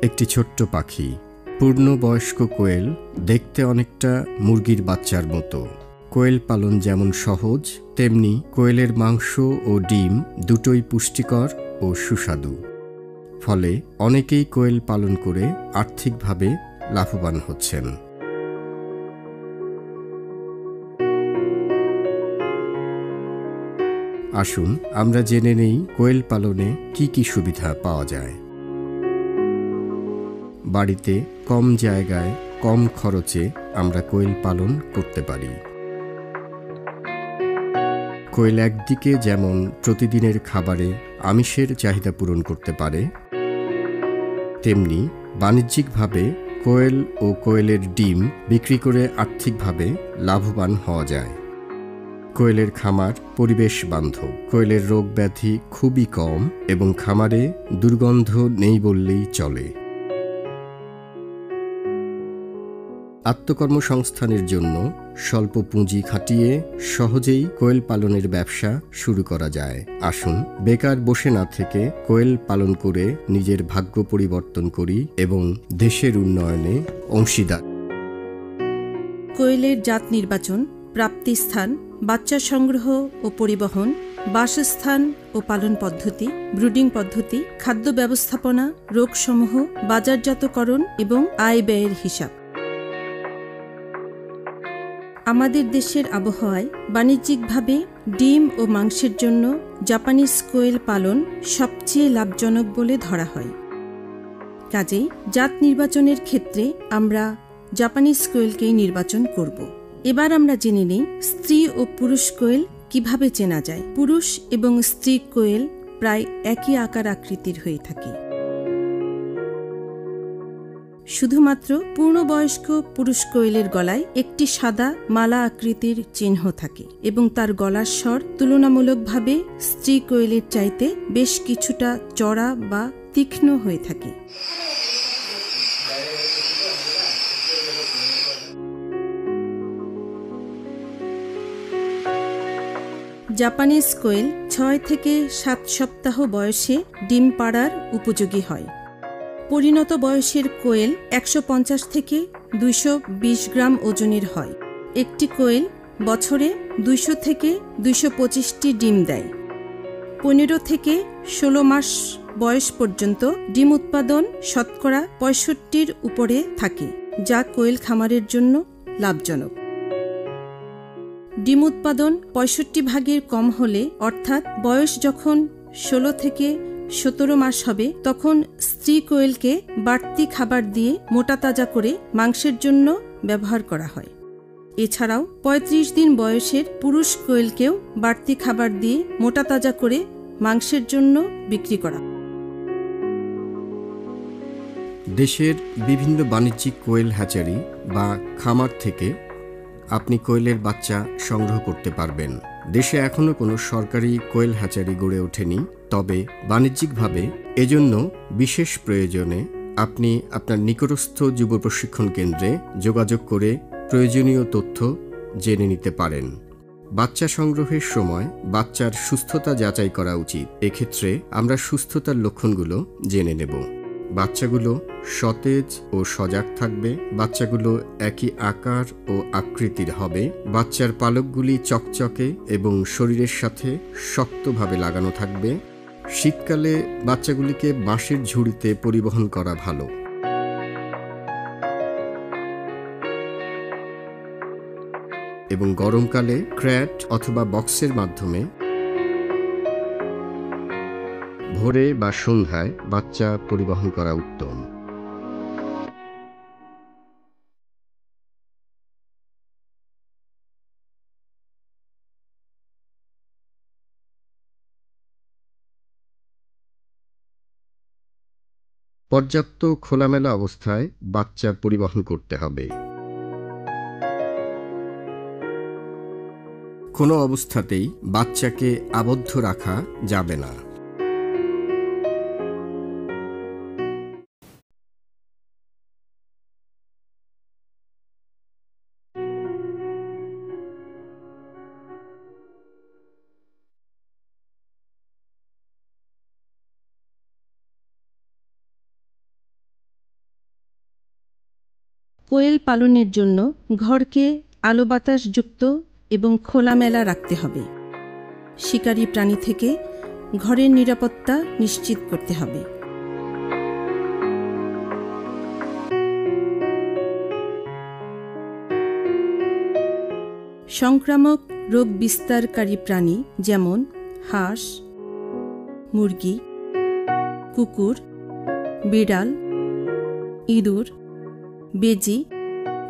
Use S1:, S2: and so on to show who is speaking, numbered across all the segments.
S1: একটি ছোট্ট পাখি। পূর্ণবয়স্ক কোয়েল দেখতে অনেকটা মুরগির বাচ্চার মতো। কোয়েল পালন যেমন সহজ, তেমনি কোয়েলের মাংস ও ডিম দুটোই পুষ্টিকর ও সুস্বাদু। ফলে অনেকেই কোয়েল পালন করে আর্থিকভাবে লাভবান হচ্ছেন। আসুন আমরা জেনে নেই কোয়েল পালনে কি কি সুবিধা পাওয়া যায়। বাড়িতে কম জায়গায় কম খরচে আমরা কোয়েল পালন করতে পারি। কোয়েল একদিকে যেমন প্রতিদিনের খাবারে আমিষের চাহিদা পূরণ করতে পারে, তেমনি বাণিজ্যিকভাবে কোয়েল ও কোয়েলের ডিম বিক্রি করে আর্থিকভাবে লাভবান হওয়া যায়। কোয়েলের খামার পরিবেশ বান্ধব। কোয়েলের রোগ ব্যাধি খুবই কম এবং খামারে দুর্গন্ধ নেই বললেই চলে। আত্মকর্মসংস্থানের জন্য স্বল্প পুঁজি খাটিয়ে সহজেই কোয়েল পালনের ব্যবসা শুরু করা যায়। আসুন বেকার বসে না থেকে কোয়েল পালন করে নিজের ভাগ্য পরিবর্তন করি এবং দেশের উন্নয়নে অংশীদার।
S2: কোয়েলের জাত নির্বাচন, প্রাপ্তিস্থান, বাচ্চা সংগ্রহ ও পরিবহন, বাসস্থান ও পালন পদ্ধতি, ব্রুডিং পদ্ধতি, খাদ্য ব্যবস্থাপনা, রোগসমূহ, বাজারজাতকরণ এবং আয় ব্যয়ের হিসাব। আমাদের দেশের আবহাওয়ায় বাণিজ্যিকভাবে ডিম ও মাংসের জন্য জাপানিজ কোয়েল পালন সবচেয়ে লাভজনক বলে ধরা হয়। কাজেই জাত নির্বাচনের ক্ষেত্রে আমরা জাপানিজ কোয়েলকেই নির্বাচন করব। এবার আমরা জেনে নিই স্ত্রী ও পুরুষ কোয়েল কিভাবে চেনা যায়। পুরুষ এবং স্ত্রী কোয়েল প্রায় একই আকার আকৃতির হয়ে থাকে। শুধুমাত্র পূর্ণবয়স্ক পুরুষ কোয়েলের গলায় একটি সাদা মালা আকৃতির চিহ্ন থাকে এবং তার গলার স্বর তুলনামূলকভাবে স্ত্রী কোয়েলের চাইতে বেশ কিছুটা চড়া বা তীক্ষ্ণ হয়ে থাকে। জাপানিজ কোয়েল 6 থেকে 7 সপ্তাহ বয়সে ডিম পাড়ার উপযোগী হয়। পরিণত বয়সের কোয়েল 150 থেকে 220 গ্রাম ওজনের হয়। একটি কোয়েল বছরে 200 থেকে 225টি ডিম দেয়। 15 থেকে 16 মাস বয়স পর্যন্ত ডিম উৎপাদন শতকরা 65-র উপরে থাকে, যা কোয়েল খামারের জন্য লাভজনক। ডিম উৎপাদন 65 ভাগের কম হলে, অর্থাৎ বয়স যখন 16 থেকে 17 মাস হবে, তখন স্ত্রী কোয়েলকে বাড়তি খাবার দিয়ে মোটা তাজা করে মাংসের জন্য ব্যবহার করা হয়। এছাড়াও 35 দিন বয়সের পুরুষ কোয়েলকেও বাড়তি খাবার দিয়ে মোটা তাজা করে মাংসের জন্য বিক্রি করা।
S1: দেশের বিভিন্ন বাণিজ্যিক কোয়েল হ্যাচারি বা খামার থেকে আপনি কোয়েলের বাচ্চা সংগ্রহ করতে পারবেন। দেশে এখনও কোনো সরকারি কোয়েল হ্যাচারি গড়ে ওঠেনি, তবে বাণিজ্যিকভাবে এজন্য বিশেষ প্রয়োজনে আপনি আপনার নিকটস্থ যুব প্রশিক্ষণ কেন্দ্রে যোগাযোগ করে প্রয়োজনীয় তথ্য জেনে নিতে পারেন। বাচ্চা সংগ্রহের সময় বাচ্চার সুস্থতা যাচাই করা উচিত। এক্ষেত্রে আমরা সুস্থতার লক্ষণগুলো জেনে নেব। বাচ্চাগুলো সতেজ ও সজাগ থাকবে। বাচ্চাগুলো একই আকার ও আকৃতির হবে। বাচ্চার পালকগুলি চকচকে এবং শরীরের সাথে শক্তভাবে লাগানো থাকবে। শীতকালে বাচ্চাগুলিকে বাঁশের ঝুড়িতে পরিবহন করা ভালো। এবং গরমকালে ক্র্যাট অথবা বক্সের মাধ্যমে ভোরে বা সন্ধ্যায় বাচ্চা পরিবহন করা উত্তম। পর্যাপ্ত খোলামেলা অবস্থায় বাচ্চা পরিবহন করতে হবে। কোনো অবস্থাতেই বাচ্চাকে আবদ্ধ রাখা যাবে না।
S2: কোয়েল পালনের জন্য ঘরকে আলো বাতাসযুক্ত এবং খোলামেলা রাখতে হবে। শিকারী প্রাণী থেকে ঘরের নিরাপত্তা নিশ্চিত করতে হবে। সংক্রামক রোগ বিস্তারকারী প্রাণী যেমন হাঁস, মুরগি, কুকুর, বিড়াল, ইঁদুর, বেজি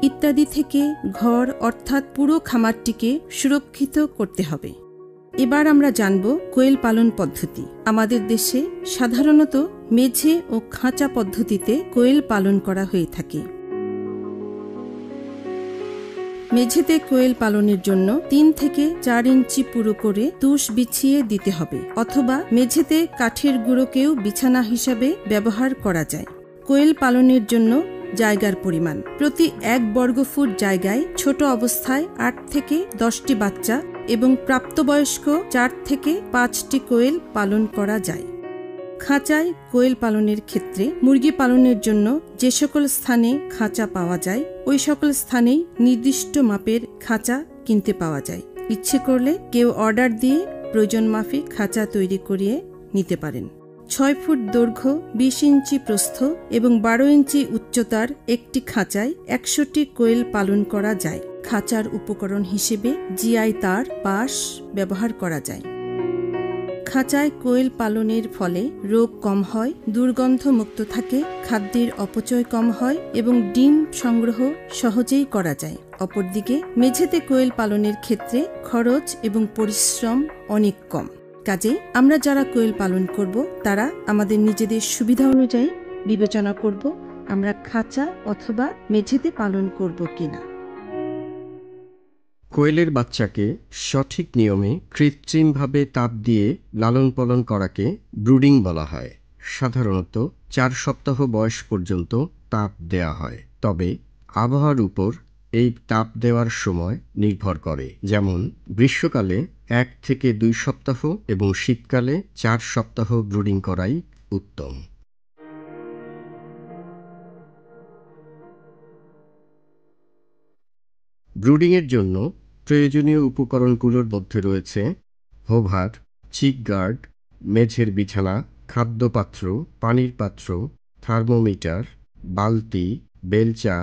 S2: ইত্যাদি থেকে ঘর অর্থাৎ পুরো খামারটিকে সুরক্ষিত করতে হবে। এবার আমরা জানব কোয়েল পালন পদ্ধতি। আমাদের দেশে সাধারণত মেঝে ও খাঁচা পদ্ধতিতে কোয়েল পালন করা হয়ে থাকে। মেঝেতে কোয়েল পালনের জন্য 3 থেকে 4 ইঞ্চি পুরো করে তুষ বিছিয়ে দিতে হবে, অথবা মেঝেতে কাঠের গুঁড়োকেও বিছানা হিসাবে ব্যবহার করা যায়। কোয়েল পালনের জন্য জায়গার পরিমাণ: প্রতি 1 বর্গফুট জায়গায় ছোট অবস্থায় 8 থেকে 10টি বাচ্চা এবং প্রাপ্তবয়স্ক 4 থেকে 5টি কোয়েল পালন করা যায়। খাঁচায় কোয়েল পালনের ক্ষেত্রে মুরগি পালনের জন্য যে সকল স্থানে খাঁচা পাওয়া যায় ওই সকল স্থানেই নির্দিষ্ট মাপের খাঁচা কিনতে পাওয়া যায়। ইচ্ছে করলে কেউ অর্ডার দিয়ে প্রয়োজন মাফিক খাঁচা তৈরি করিয়ে নিতে পারেন। 6 ফুট দৈর্ঘ্য, 20 ইঞ্চি প্রস্থ এবং 12 ইঞ্চি উচ্চতার একটি খাঁচায় 100টি কোয়েল পালন করা যায়। খাঁচার উপকরণ হিসেবে জিআই তার, বাঁশ ব্যবহার করা যায়। খাঁচায় কোয়েল পালনের ফলে রোগ কম হয়, দুর্গন্ধ মুক্ত থাকে, খাদ্যের অপচয় কম হয় এবং ডিম সংগ্রহ সহজেই করা যায়। অপরদিকে মেঝেতে কোয়েল পালনের ক্ষেত্রে খরচ এবং পরিশ্রম অনেক কম। কাজেই আমরা যারা কোয়েল পালন করব তারা আমাদের নিজেদের সুবিধা অনুযায়ী বিবেচনা করব আমরা খাঁচা অথবা মেঝেতে পালন করব কিনা।
S1: কোয়েলের বাচ্চাকে সঠিক নিয়মে কৃত্রিমভাবে তাপ দিয়ে লালন পালন করাকে ব্রুডিং বলা হয়। সাধারণত 4 সপ্তাহ বয়স পর্যন্ত তাপ দেয়া হয়, তবে আবহাওয়ার উপর এই তাপ দেওয়ার সময় নির্ভর করে। যেমন গ্রীষ্মকালে 1 থেকে 2 সপ্তাহ এবং শীতকালে 4 সপ্তাহ ব্রুডিং করাই উত্তম। ব্রুডিংয়ের জন্য প্রয়োজনীয় উপকরণগুলোর মধ্যে রয়েছে হোভার, চিক গার্ড, মেঝের বিছানা, খাদ্যপাত্র, পানির পাত্র, থার্মোমিটার, বালতি, বেলচা,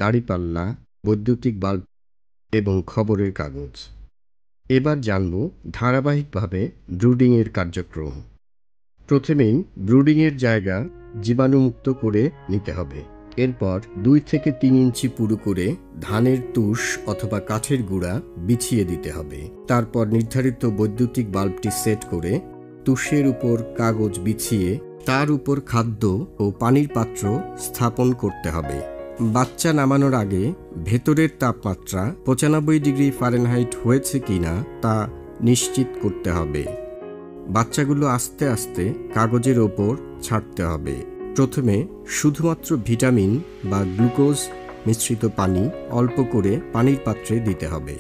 S1: দাঁড়িপাল্লা, বৈদ্যুতিক বাল্ব এবং খবরের কাগজ। এবার জানব ধারাবাহিকভাবে ব্রুডিংয়ের কার্যক্রম। প্রথমেই ব্রুডিংয়ের জায়গা জীবাণুমুক্ত করে নিতে হবে। এরপর 2 থেকে 3 ইঞ্চি পুরু করে ধানের তুষ অথবা কাঠের গুঁড়া বিছিয়ে দিতে হবে। তারপর নির্ধারিত বৈদ্যুতিক বাল্বটি সেট করে তুষের উপর কাগজ বিছিয়ে তার উপর খাদ্য ও পানির পাত্র স্থাপন করতে হবে। বাচ্চা নামানোর আগে ভেতরের তাপমাত্রা 95 ডিগ্রি ফারেনহাইট হয়েছে কিনা তা নিশ্চিত করতে হবে। বাচ্চাগুলো আস্তে আস্তে কাগজের ওপর ছাড়তে হবে। প্রথমে শুধুমাত্র ভিটামিন বা গ্লুকোজ মিশ্রিত পানি অল্প করে পানির পাত্রে দিতে হবে।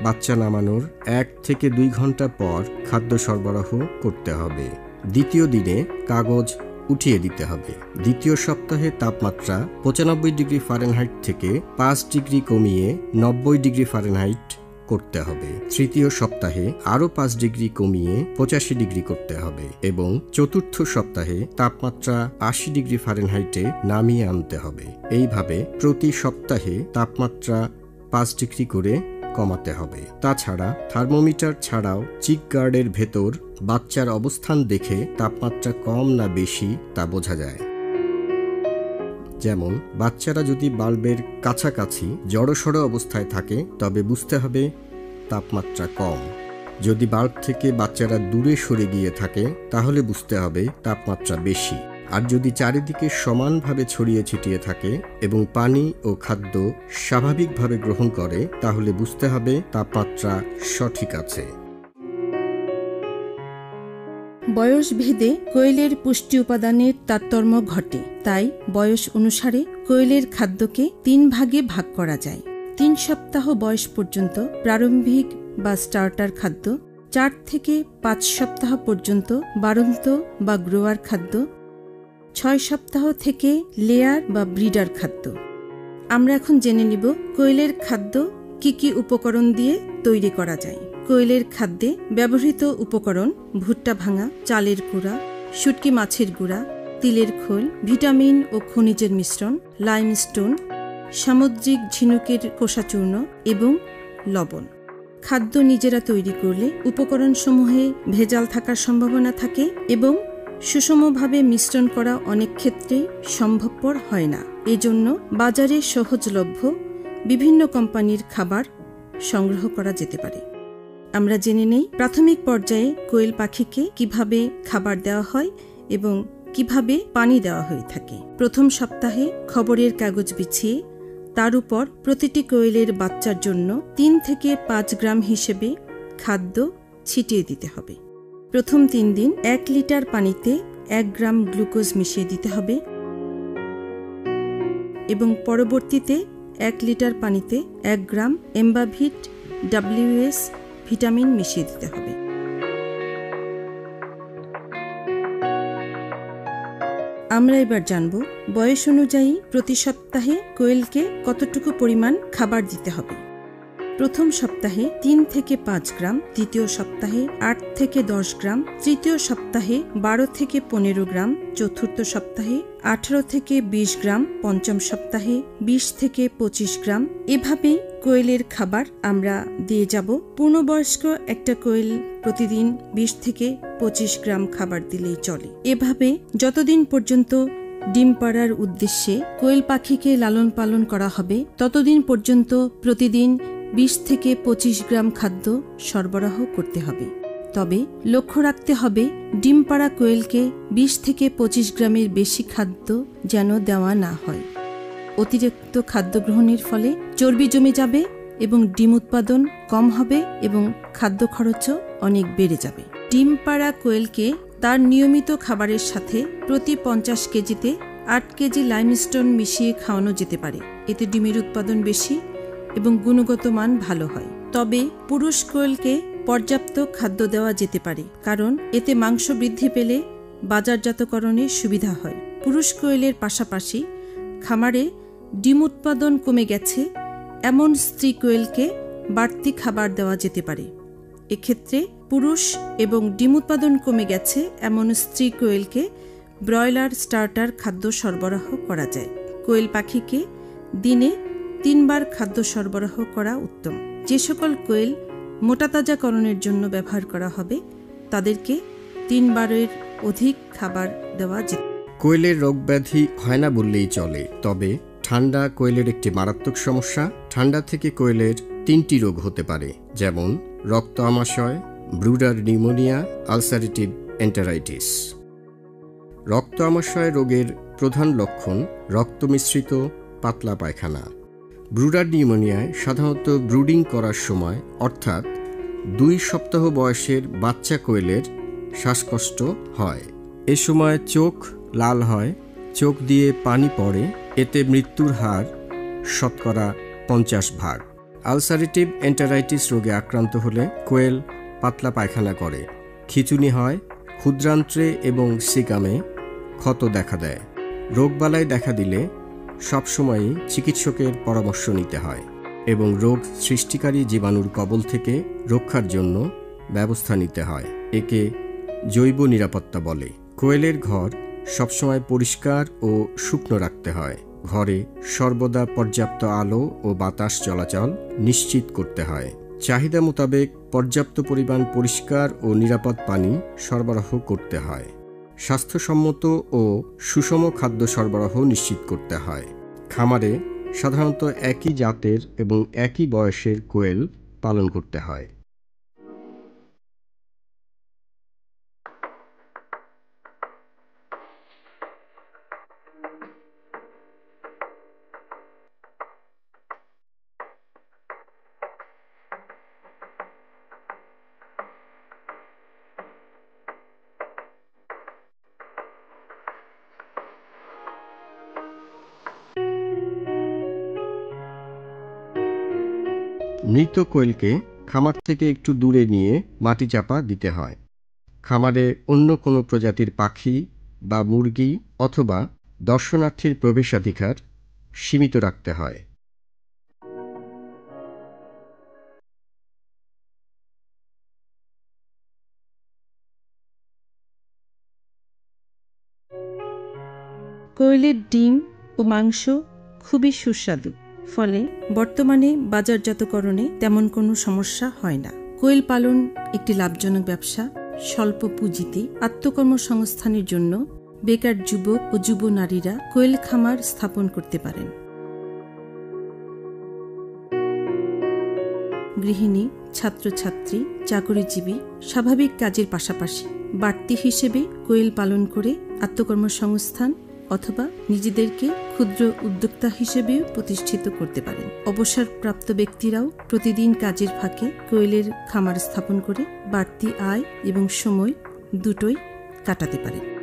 S1: বাচ্চা নামানোর 1 থেকে 2 ঘন্টা পর খাদ্য সরবরাহ করতে হবে। দ্বিতীয় দিনে কাগজ উঠিয়ে দিতে হবে। দ্বিতীয় সপ্তাহে তাপমাত্রা 95 ডিগ্রি ফারেনহাইট থেকে 5 ডিগ্রি কমিয়ে 90 ডিগ্রি ফারেনহাইট করতে হবে। তৃতীয় সপ্তাহে আরও 5 ডিগ্রি কমিয়ে 85 ডিগ্রি করতে হবে এবং চতুর্থ সপ্তাহে তাপমাত্রা 80 ডিগ্রি ফারেনহাইটে নামিয়ে আনতে হবে। এইভাবে প্রতি সপ্তাহে তাপমাত্রা 5 ডিগ্রি করে কমাতে হবে। তাছাড়া থার্মোমিটার ছাড়াও চিক গার্ডের ভেতর বাচ্চার অবস্থান দেখে তাপমাত্রা কম না বেশি তা বোঝা যায়। যেমন বাচ্চারা যদি বাল্বের কাছাকাছি জড়সড় অবস্থায় থাকে তবে বুঝতে হবে তাপমাত্রা কম। যদি বাল্ব থেকে বাচ্চারা দূরে সরে গিয়ে থাকে তাহলে বুঝতে হবে তাপমাত্রা বেশি। আর যদি চারিদিকে সমানভাবে ছড়িয়ে ছিটিয়ে থাকে এবং পানি ও খাদ্য স্বাভাবিকভাবে গ্রহণ করে তাহলে বুঝতে হবে তাপমাত্রা সঠিক আছে।
S2: বয়স ভেদে কোয়েলের পুষ্টি উপাদানের তারতম্য ঘটে, তাই বয়স অনুসারে কোয়েলের খাদ্যকে 3 ভাগে ভাগ করা যায়। 3 সপ্তাহ বয়স পর্যন্ত প্রারম্ভিক বা স্টার্টার খাদ্য, 4 থেকে 5 সপ্তাহ পর্যন্ত বাড়ন্ত বা গ্রোয়ার খাদ্য, 6 সপ্তাহ থেকে লেয়ার বা ব্রিডার খাদ্য। আমরা এখন জেনে নিব কোয়েলের খাদ্য কি কি উপকরণ দিয়ে তৈরি করা যায়। কোয়েলের খাদ্যে ব্যবহৃত উপকরণ: ভুট্টা ভাঙা, চালের গুঁড়া, শুটকি মাছের গুঁড়া, তিলের খোল, ভিটামিন ও খনিজের মিশ্রণ, লাইমস্টোন, সামুদ্রিক ঝিনুকের খোসা চূর্ণ এবং লবণ। খাদ্য নিজেরা তৈরি করলে উপকরণসমূহে ভেজাল থাকার সম্ভাবনা থাকে এবং সুষমভাবে মিশ্রণ করা অনেক ক্ষেত্রেই সম্ভবপর হয় না। এজন্য বাজারে সহজলভ্য বিভিন্ন কোম্পানির খাবার সংগ্রহ করা যেতে পারে। আমরা জেনে নেই প্রাথমিক পর্যায়ে কোয়েল পাখিকে কিভাবে খাবার দেওয়া হয় এবং কিভাবে পানি দেওয়া হয়ে থাকে। প্রথম সপ্তাহে খবরের কাগজ বিছিয়ে তার উপর প্রতিটি কোয়েলের বাচ্চার জন্য 3 থেকে 5 গ্রাম হিসেবে খাদ্য ছিটিয়ে দিতে হবে। প্রথম 3 দিন 1 লিটার পানিতে 1 গ্রাম গ্লুকোজ মিশিয়ে দিতে হবে এবং পরবর্তীতে 1 লিটার পানিতে 1 গ্রাম এম্বাভিট WS ভিটামিন মিশিয়ে দিতে হবে। আমরা এবার জানব বয়স অনুযায়ী প্রতি সপ্তাহে কোয়েলকে কতটুকু পরিমাণ খাবার দিতে হবে। প্রথম সপ্তাহে 3 থেকে 5 গ্রাম, দ্বিতীয় সপ্তাহে 8 থেকে 10 গ্রাম, তৃতীয় সপ্তাহে 12 থেকে 15 গ্রাম, চতুর্থ সপ্তাহে 18 থেকে 20 গ্রাম, পঞ্চম সপ্তাহে 20 থেকে 25 গ্রাম। এভাবেই কোয়েলের খাবার আমরা দিয়ে যাব। পূর্ণবয়স্ক একটা কোয়েল প্রতিদিন 20 থেকে 25 গ্রাম খাবার দিলেই চলে। এভাবে যতদিন পর্যন্ত ডিম পাড়ার উদ্দেশ্যে কোয়েল পাখিকে লালন পালন করা হবে ততদিন পর্যন্ত প্রতিদিন 20 থেকে 25 গ্রাম খাদ্য সরবরাহ করতে হবে। তবে লক্ষ্য রাখতে হবে ডিম পাড়া কোয়েলকে 20 থেকে 25 গ্রামের বেশি খাদ্য যেন দেওয়া না হয়। অতিরিক্ত খাদ্য গ্রহণের ফলে চর্বি জমে যাবে এবং ডিম উৎপাদন কম হবে এবং খাদ্য খরচও অনেক বেড়ে যাবে। ডিম পাড়া কোয়েলকে তার নিয়মিত খাবারের সাথে প্রতি 50 কেজিতে 8 কেজি লাইমস্টোন মিশিয়ে খাওয়ানো যেতে পারে। এতে ডিমের উৎপাদন বেশি এবং গুণগত মান ভালো হয়। তবে পুরুষ কোয়েলকে পর্যাপ্ত খাদ্য দেওয়া যেতে পারে, কারণ এতে মাংস বৃদ্ধি পেলে বাজারজাতকরণে সুবিধা হয়। পুরুষ কোয়েলের পাশাপাশি খামারে ডিম উৎপাদন কমে গেছে এমন স্ত্রী কোয়েলকে বাড়তি খাবার দেওয়া যেতে পারে। এক্ষেত্রে পুরুষ এবং ডিম উৎপাদন কমে গেছে এমন স্ত্রী কোয়েলকে ব্রয়লার স্টার্টার খাদ্য সরবরাহ করা যায়। কোয়েল পাখিকে দিনে 3 বার খাদ্য সরবরাহ করা উত্তম। যে সকল কোয়েল মোটাতাজাকরণের জন্য ব্যবহার করা হবে তাদেরকে 3 বারের অধিক খাবার দেওয়া যেত।
S1: কোয়েলের রোগব্যাধি হয় না বললেই চলে, তবে ঠান্ডা কোয়েলের একটি মারাত্মক সমস্যা। ঠান্ডা থেকে কোয়েলের 3টি রোগ হতে পারে, যেমন রক্ত আমাশয়, ব্রুডার নিউমোনিয়া, আলসারেটিভ এন্টারাইটিস। রক্ত আমাশয় রোগের প্রধান লক্ষণ রক্ত মিশ্রিত পাতলা পায়খানা। ব্রুডার নিউমোনিয়ায় সাধারণত ব্রুডিং করার সময়, অর্থাৎ 2 সপ্তাহ বয়সের বাচ্চা কোয়েলের শ্বাসকষ্ট হয়। এ সময় চোখ লাল হয়, চোখ দিয়ে পানি পড়ে, এতে মৃত্যুর হার শতকরা 50%। আলসারেটিভ এন্টারাইটিস রোগে আক্রান্ত হলে কোয়েল পাতলা পায়খানা করে, খিঁচুনি হয়, ক্ষুদ্রান্ত্রে এবং সিকামে ক্ষত দেখা দেয়। রোগবালাই দেখা দিলে সবসময়ই চিকিৎসকের পরামর্শ নিতে হয় এবং রোগ সৃষ্টিকারী জীবাণুর কবল থেকে রক্ষার জন্য ব্যবস্থা নিতে হয়। একে জৈব নিরাপত্তা বলে। কোয়েলের ঘর সবসময় পরিষ্কার ও শুকনো রাখতে হয়। ঘরে সর্বদা পর্যাপ্ত আলো ও বাতাস চলাচল নিশ্চিত করতে হয়। চাহিদা মোতাবেক পর্যাপ্ত পরিমাণ পরিষ্কার ও নিরাপদ পানি সরবরাহ করতে হয়। স্বাস্থ্যসম্মত ও সুষম খাদ্য সরবরাহ নিশ্চিত করতে হয়। খামারে সাধারণত একই জাতের এবং একই বয়সের কোয়েল পালন করতে হয়। মৃত কোয়েলকে খামার থেকে একটু দূরে নিয়ে মাটি চাপা দিতে হয়। খামারে অন্য কোনো প্রজাতির পাখি বা মুরগি অথবা দর্শনার্থীর প্রবেশাধিকার সীমিত রাখতে হয়।
S2: কোয়েলের ডিম ও মাংস খুবই সুস্বাদু, ফলে বর্তমানে বাজারজাতকরণে তেমন কোনো সমস্যা হয় না। কোয়েল পালন একটি লাভজনক ব্যবসা। স্বল্প পুঁজিতে আত্মকর্মসংস্থানের জন্য বেকার যুবক ও যুব নারীরা কোয়েল খামার স্থাপন করতে পারেন। গৃহিণী, ছাত্রছাত্রী, চাকরিজীবী স্বাভাবিক কাজের পাশাপাশি বাড়তি হিসেবে কোয়েল পালন করে আত্মকর্মসংস্থান অথবা নিজেদেরকে ক্ষুদ্র উদ্যোক্তা হিসেবেও প্রতিষ্ঠিত করতে পারেন। অবসরপ্রাপ্ত ব্যক্তিরাও প্রতিদিন কাজের ফাঁকে কোয়েলের খামার স্থাপন করে বাড়তি আয় এবং সময় দুটোই কাটাতে পারেন।